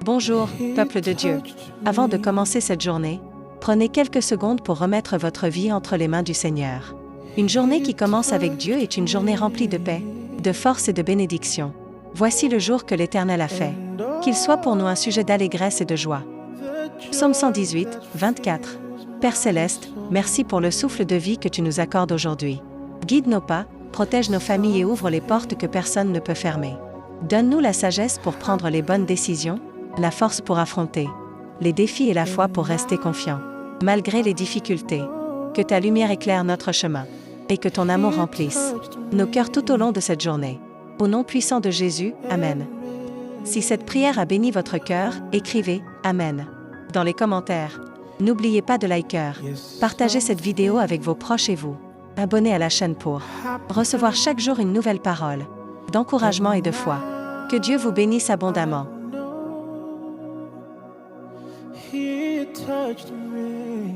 Bonjour, peuple de Dieu. Avant de commencer cette journée, prenez quelques secondes pour remettre votre vie entre les mains du Seigneur. Une journée qui commence avec Dieu est une journée remplie de paix, de force et de bénédiction. Voici le jour que l'Éternel a fait. Qu'il soit pour nous un sujet d'allégresse et de joie. Psaume 118, 24. Père céleste, merci pour le souffle de vie que tu nous accordes aujourd'hui. Guide nos pas, protège nos familles et ouvre les portes que personne ne peut fermer. Donne-nous la sagesse pour prendre les bonnes décisions, la force pour affronter les défis et la foi pour rester confiant. Malgré les difficultés, que ta lumière éclaire notre chemin, et que ton amour remplisse nos cœurs tout au long de cette journée. Au nom puissant de Jésus, Amen. Si cette prière a béni votre cœur, écrivez « Amen » dans les commentaires. N'oubliez pas de liker, partagez cette vidéo avec vos proches et vous. Abonnez à la chaîne pour recevoir chaque jour une nouvelle parole d'encouragement et de foi. Que Dieu vous bénisse abondamment. He touched me.